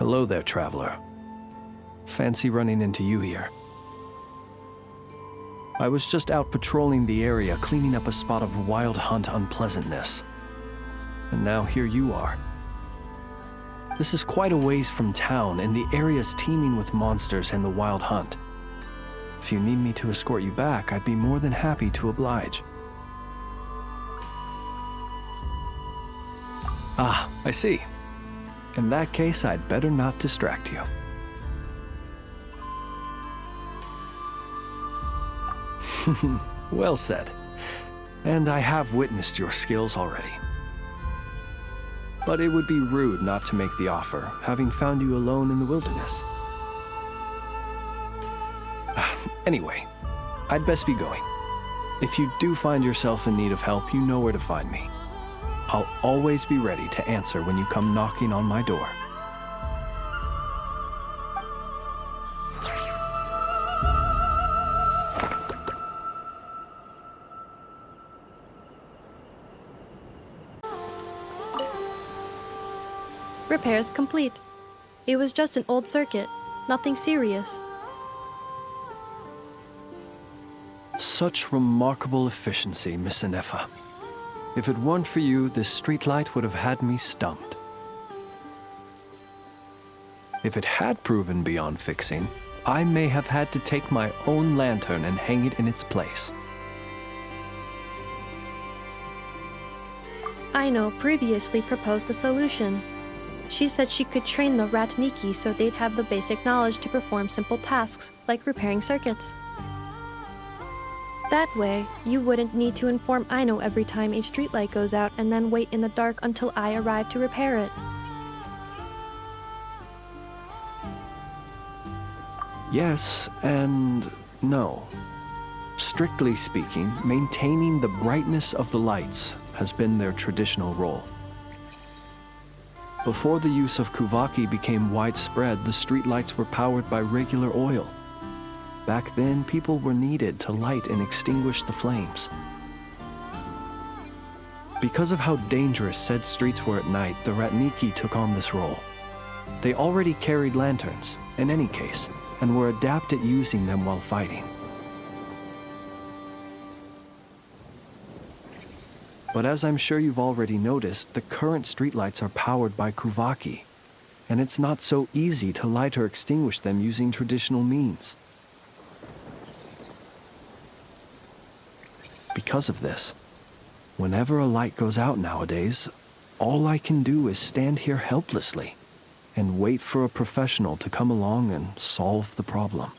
Hello there, traveler. Fancy running into you here. I was just out patrolling the area, cleaning up a spot of wild hunt unpleasantness. And now here you are. This is quite a ways from town, and the area's teeming with monsters and the wild hunt. If you need me to escort you back, I'd be more than happy to oblige. Ah, I see. In that case, I'd better not distract you. Well said. And I have witnessed your skills already. But it would be rude not to make the offer, having found you alone in the wilderness. Anyway, I'd best be going. If you do find yourself in need of help, you know where to find me. I'll always be ready to answer when you come knocking on my door. Repairs complete. It was just an old circuit, nothing serious. Such remarkable efficiency, Miss Inefa. If it weren't for you, this streetlight would have had me stumped. If it had proven beyond fixing, I may have had to take my own lantern and hang it in its place. Aino previously proposed a solution. She said she could train the Ratniki so they'd have the basic knowledge to perform simple tasks, like repairing circuits. That way, you wouldn't need to inform Aino every time a streetlight goes out and then wait in the dark until I arrive to repair it. Yes and no. Strictly speaking, maintaining the brightness of the lights has been their traditional role. Before the use of Kuvaki became widespread, the streetlights were powered by regular oil. Back then, people were needed to light and extinguish the flames. Because of how dangerous said streets were at night, the Ratniki took on this role. They already carried lanterns, in any case, and were adept at using them while fighting. But as I'm sure you've already noticed, the current streetlights are powered by Kuvaki, and it's not so easy to light or extinguish them using traditional means. Because of this, whenever a light goes out nowadays, all I can do is stand here helplessly and wait for a professional to come along and solve the problem.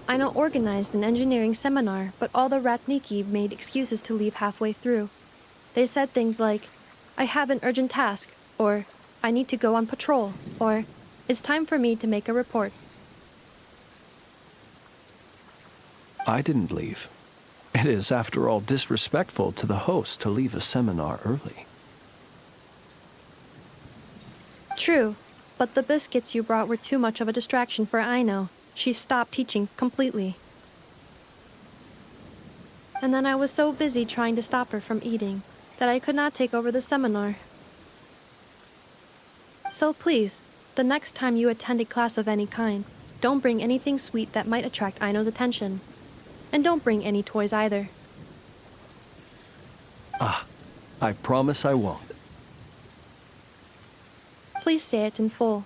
Aino organized an engineering seminar, but all the Ratniki made excuses to leave halfway through. They said things like, "I have an urgent task," or "I need to go on patrol," or "It's time for me to make a report." I didn't leave. It is, after all, disrespectful to the host to leave a seminar early. True, but the biscuits you brought were too much of a distraction for Aino. She stopped teaching completely. And then I was so busy trying to stop her from eating that I could not take over the seminar. So please, the next time you attend a class of any kind, don't bring anything sweet that might attract Aino's attention. And don't bring any toys either. I promise I won't. Please say it in full.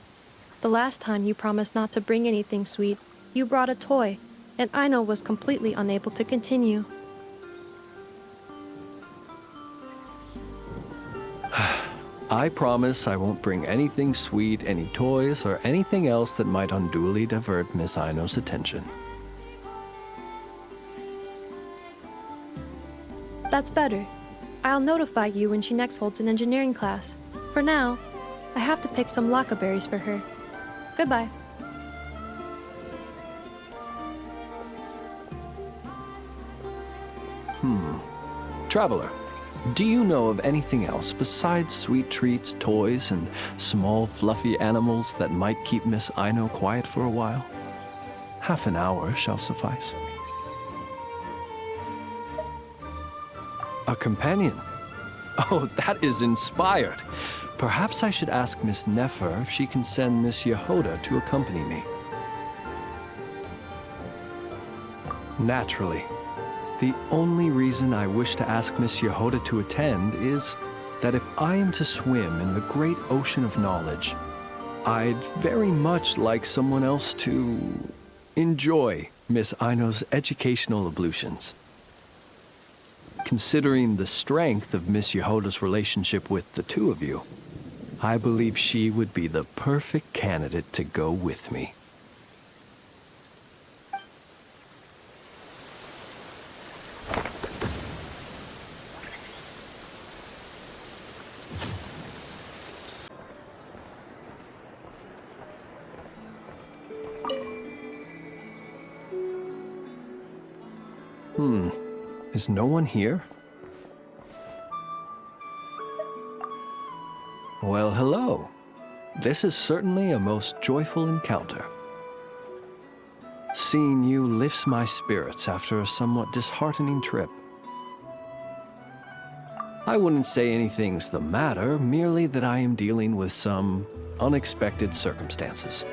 The last time you promised not to bring anything sweet, you brought a toy, and Aino was completely unable to continue. I promise I won't bring anything sweet, any toys, or anything else that might unduly divert Miss Aino's attention. That's better. I'll notify you when she next holds an engineering class. For now, I have to pick some laccaberries for her. Goodbye. Traveler, do you know of anything else besides sweet treats, toys, and small fluffy animals that might keep Miss Aino quiet for a while? Half an hour shall suffice. A companion? Oh, that is inspired. Perhaps I should ask Miss Nefer if she can send Miss Yehoda to accompany me. Naturally, the only reason I wish to ask Miss Yehoda to attend is that if I am to swim in the great ocean of knowledge, I'd very much like someone else to enjoy Miss Aino's educational ablutions. Considering the strength of Miss Yehoda's relationship with the two of you, I believe she would be the perfect candidate to go with me. Is no one here? Well, hello. This is certainly a most joyful encounter. Seeing you lifts my spirits after a somewhat disheartening trip. I wouldn't say anything's the matter, merely that I am dealing with some unexpected circumstances.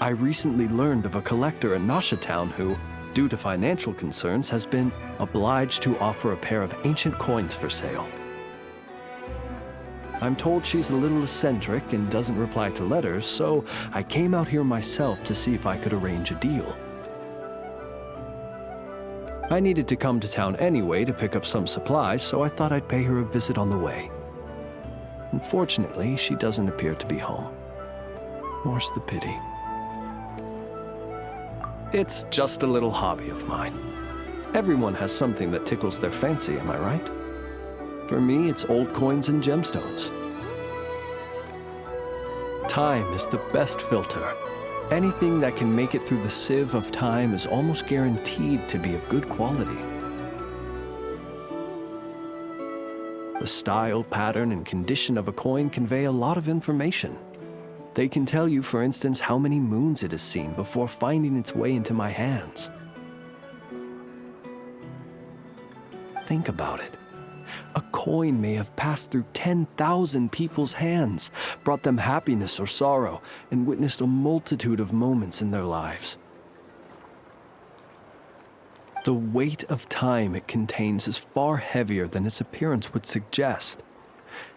I recently learned of a collector in Nasha Town who, due to financial concerns, has been obliged to offer a pair of ancient coins for sale. I'm told she's a little eccentric and doesn't reply to letters, so I came out here myself to see if I could arrange a deal. I needed to come to town anyway to pick up some supplies, so I thought I'd pay her a visit on the way. Unfortunately, she doesn't appear to be home. More's the pity. It's just a little hobby of mine. Everyone has something that tickles their fancy, am I right? For me, it's old coins and gemstones. Time is the best filter. Anything that can make it through the sieve of time is almost guaranteed to be of good quality. The style, pattern, and condition of a coin convey a lot of information. They can tell you, for instance, how many moons it has seen before finding its way into my hands. Think about it. A coin may have passed through 10,000 people's hands, brought them happiness or sorrow, and witnessed a multitude of moments in their lives. The weight of time it contains is far heavier than its appearance would suggest.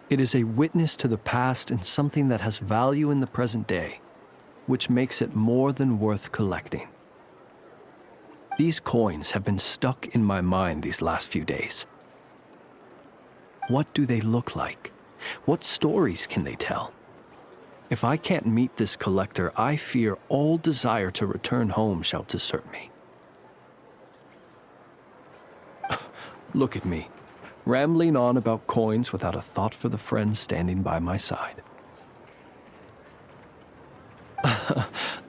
It is a witness to the past and something that has value in the present day, which makes it more than worth collecting. These coins have been stuck in my mind these last few days. What do they look like? What stories can they tell? If I can't meet this collector, I fear all desire to return home shall desert me. Look at me, rambling on about coins without a thought for the friend standing by my side.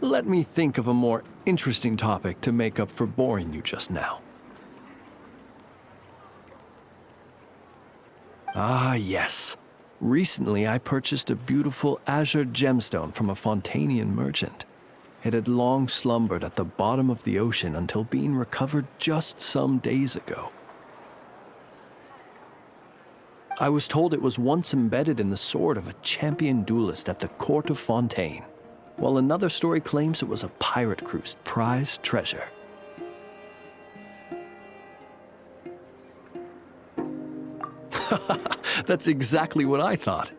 Let me think of a more interesting topic to make up for boring you just now. Ah, yes. Recently, I purchased a beautiful azure gemstone from a Fontanian merchant. It had long slumbered at the bottom of the ocean until being recovered just some days ago. I was told it was once embedded in the sword of a champion duelist at the court of Fontaine, while another story claims it was a pirate crew's prized treasure. That's exactly what I thought.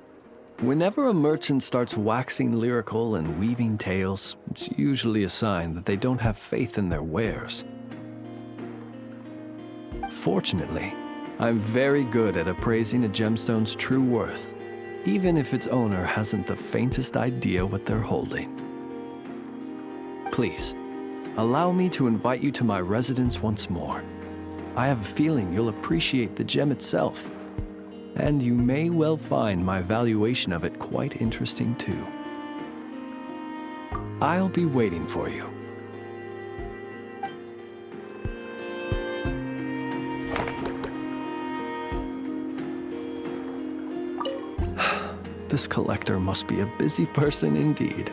Whenever a merchant starts waxing lyrical and weaving tales, it's usually a sign that they don't have faith in their wares. Fortunately, I'm very good at appraising a gemstone's true worth, even if its owner hasn't the faintest idea what they're holding. Please, allow me to invite you to my residence once more. I have a feeling you'll appreciate the gem itself, and you may well find my valuation of it quite interesting too. I'll be waiting for you. This collector must be a busy person indeed.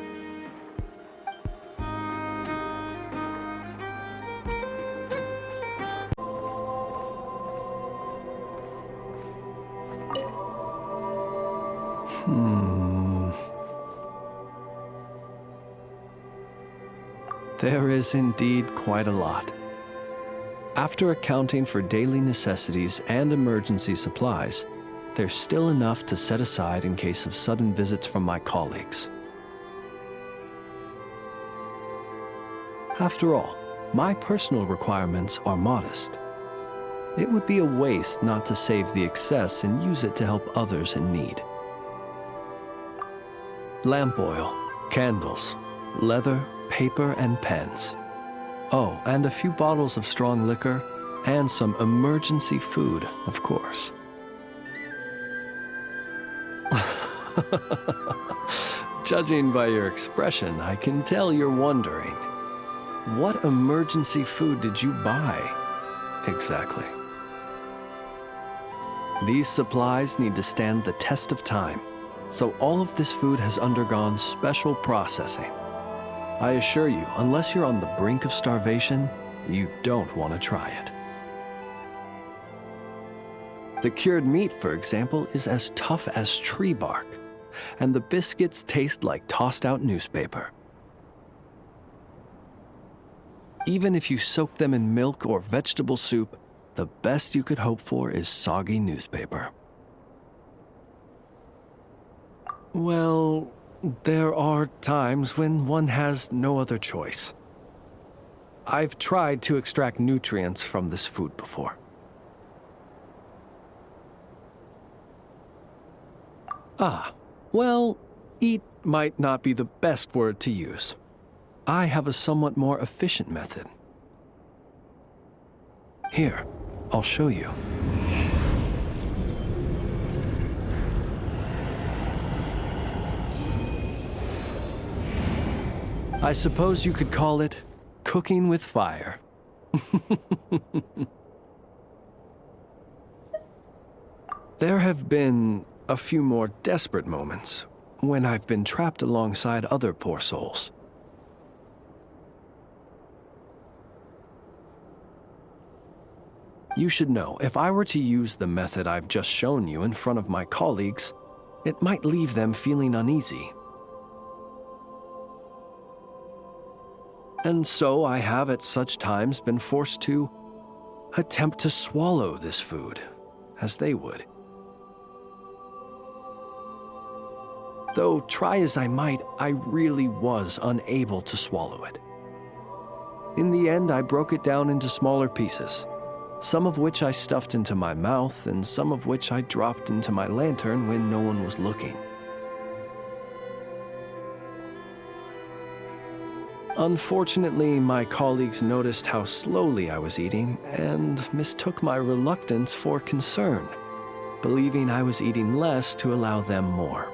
There is indeed quite a lot. After accounting for daily necessities and emergency supplies, there's still enough to set aside in case of sudden visits from my colleagues. After all, my personal requirements are modest. It would be a waste not to save the excess and use it to help others in need. Lamp oil, candles, leather, paper, and pens. Oh, and a few bottles of strong liquor, and some emergency food, of course. Judging by your expression, I can tell you're wondering, what emergency food did you buy exactly? These supplies need to stand the test of time, so all of this food has undergone special processing. I assure you, unless you're on the brink of starvation, you don't want to try it. The cured meat, for example, is as tough as tree bark, and the biscuits taste like tossed-out newspaper. Even if you soak them in milk or vegetable soup, the best you could hope for is soggy newspaper. Well, there are times when one has no other choice. I've tried to extract nutrients from this food before. Well, eat might not be the best word to use. I have a somewhat more efficient method. Here, I'll show you. I suppose you could call it cooking with fire. There have been a few more desperate moments when I've been trapped alongside other poor souls. You should know, if I were to use the method I've just shown you in front of my colleagues, it might leave them feeling uneasy. And so I have at such times been forced to attempt to swallow this food, as they would. Though try as I might, I really was unable to swallow it. In the end, I broke it down into smaller pieces, some of which I stuffed into my mouth and some of which I dropped into my lantern when no one was looking. Unfortunately, my colleagues noticed how slowly I was eating and mistook my reluctance for concern, believing I was eating less to allow them more.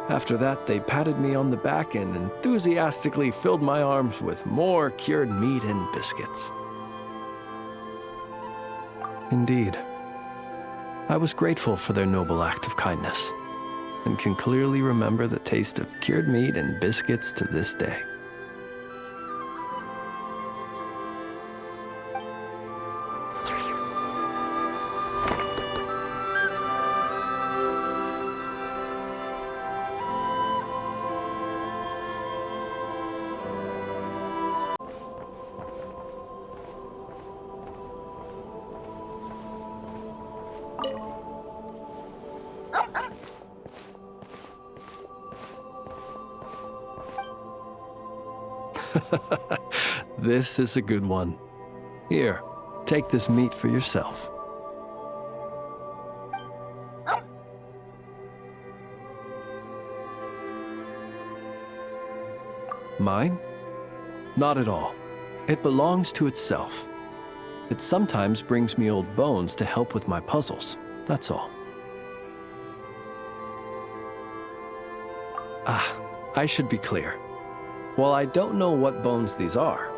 After that, they patted me on the back and enthusiastically filled my arms with more cured meat and biscuits. Indeed, I was grateful for their noble act of kindness, and can clearly remember the taste of cured meat and biscuits to this day. This is a good one. Here, take this meat for yourself. Mine? Not at all. It belongs to itself. It sometimes brings me old bones to help with my puzzles, that's all. I should be clear. While I don't know what bones these are,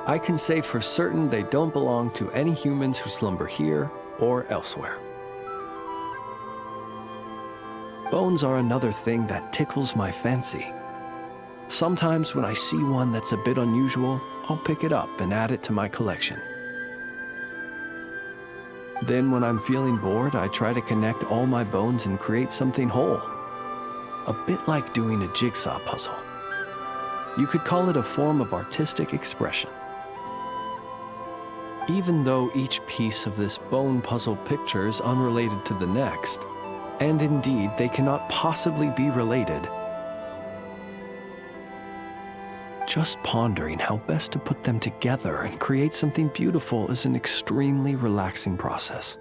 I can say for certain they don't belong to any humans who slumber here or elsewhere. Bones are another thing that tickles my fancy. Sometimes when I see one that's a bit unusual, I'll pick it up and add it to my collection. Then when I'm feeling bored, I try to connect all my bones and create something whole. A bit like doing a jigsaw puzzle. You could call it a form of artistic expression. Even though each piece of this bone puzzle picture is unrelated to the next, and indeed they cannot possibly be related, just pondering how best to put them together and create something beautiful is an extremely relaxing process.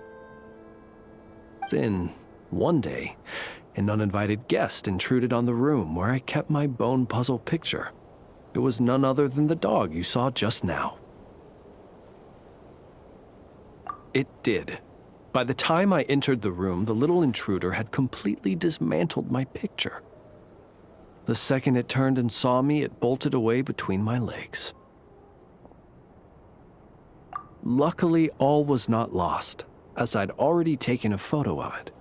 Then, one day, an uninvited guest intruded on the room where I kept my bone puzzle picture. It was none other than the dog you saw just now. It did. By the time I entered the room, the little intruder had completely dismantled my picture. The second it turned and saw me, it bolted away between my legs. Luckily, all was not lost, as I'd already taken a photo of it.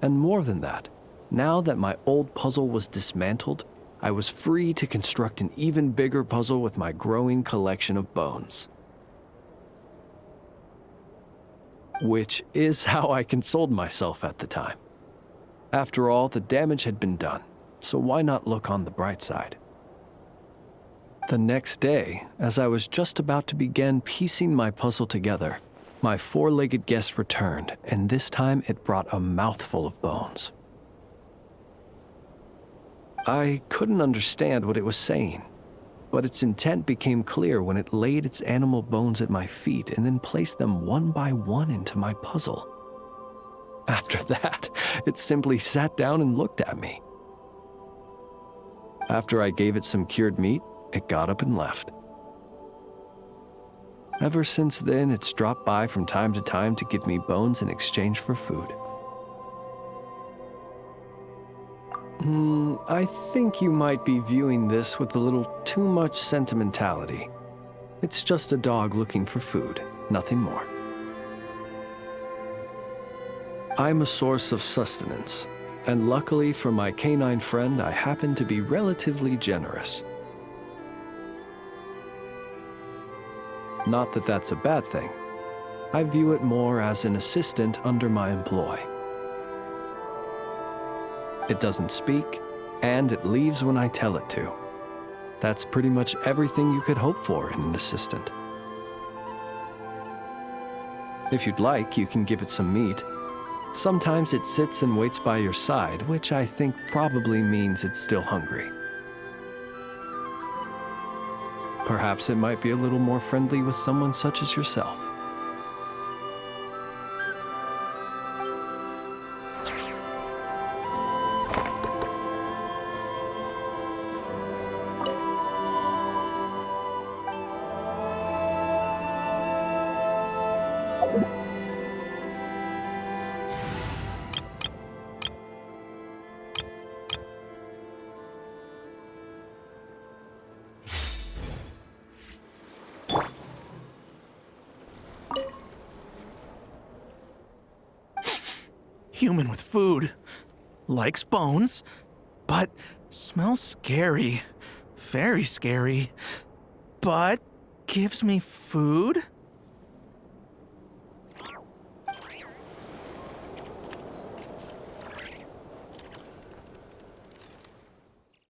And more than that, now that my old puzzle was dismantled, I was free to construct an even bigger puzzle with my growing collection of bones. Which is how I consoled myself at the time. After all, the damage had been done, so why not look on the bright side? The next day, as I was just about to begin piecing my puzzle together, my four-legged guest returned, and this time it brought a mouthful of bones. I couldn't understand what it was saying, but its intent became clear when it laid its animal bones at my feet and then placed them one by one into my puzzle. After that, it simply sat down and looked at me. After I gave it some cured meat, it got up and left. Ever since then, it's dropped by from time to time to give me bones in exchange for food. I think you might be viewing this with a little too much sentimentality. It's just a dog looking for food, nothing more. I'm a source of sustenance, and luckily for my canine friend, I happen to be relatively generous. Not that that's a bad thing. I view it more as an assistant under my employ. It doesn't speak, and it leaves when I tell it to. That's pretty much everything you could hope for in an assistant. If you'd like, you can give it some meat. Sometimes it sits and waits by your side, which I think probably means it's still hungry. Perhaps it might be a little more friendly with someone such as yourself. Human with food, likes bones, but smells scary, very scary, but gives me food?